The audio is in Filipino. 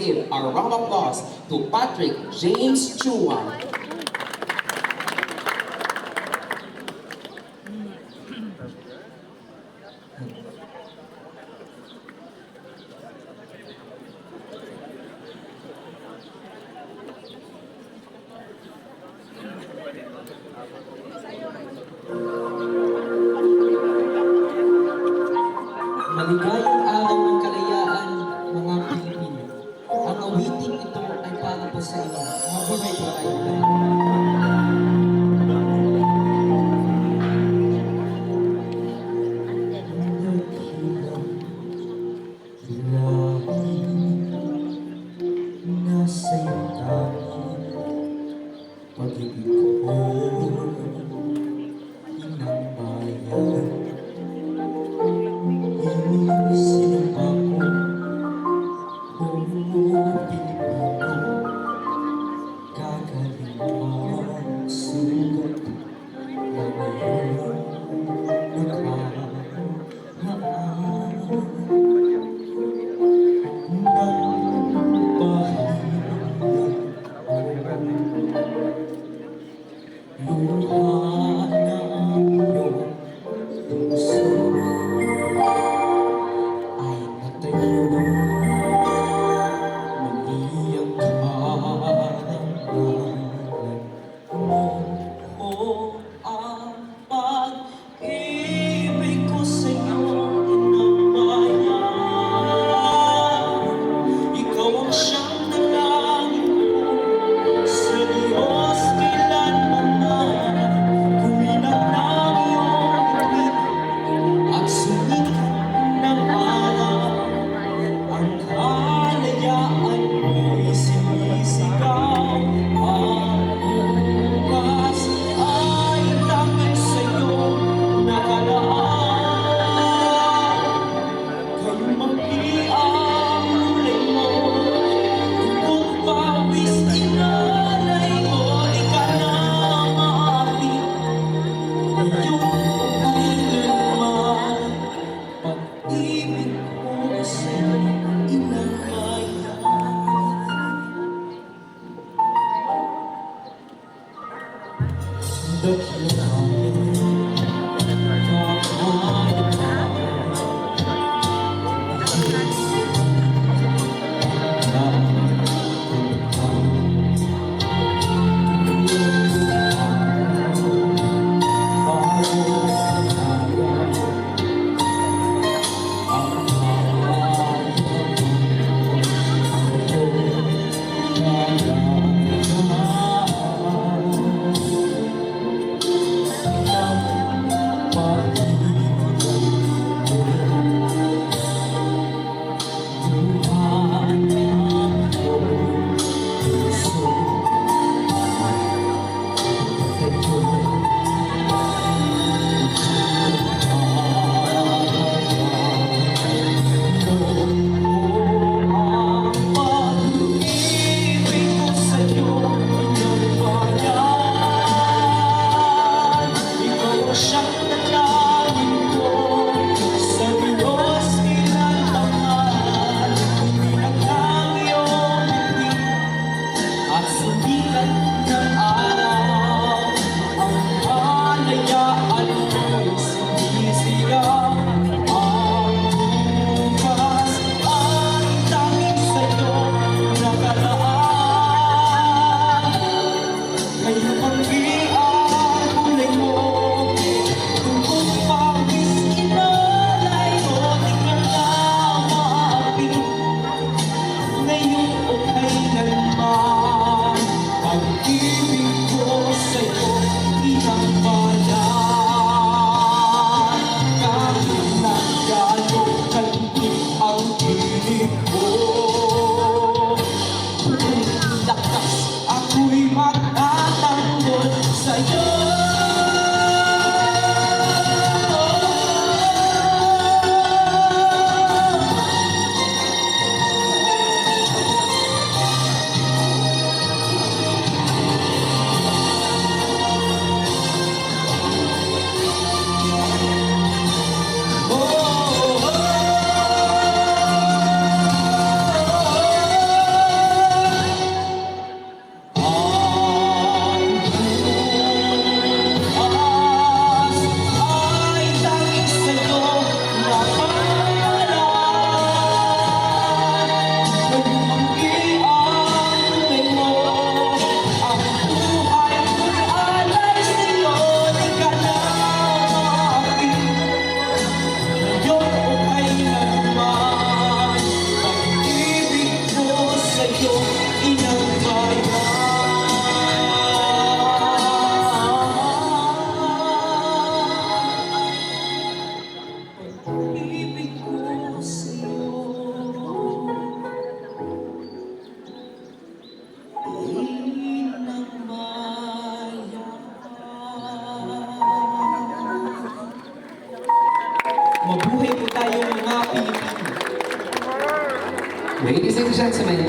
give a round of applause to Patrick James Chua. Maligayang araw ng kalayaan, mga Pilipino. Ang awiting ito ay para po sa inyo. Mabuhay po tayo lahat. Nasa iyong tanging pag-ibig ko, inang bayan. Sinumpa ko, Pilipino, gagaling magsugat na ngayon naghahaan ng luha na ang iyong puso ay natayo. Mag-iyak karamdaman mo ang pag-ibig ko sa'yo, inang bayan. Ikaw ang siyang dalangin ko sa Diyos kailanman. Kuminang ng iyong bituin at sumikat ng araw. Ang kalayaan mo'y sinisigaw. Ang bukas ay takip sa'yo nakalaan. Kayo mag-iang kulay mo, kung pawis inalay mo, di ka na maapit. Ngayon kailanman, pag-ibig ko sa'yo, inang bayan. Dakilang Congratulations sa mga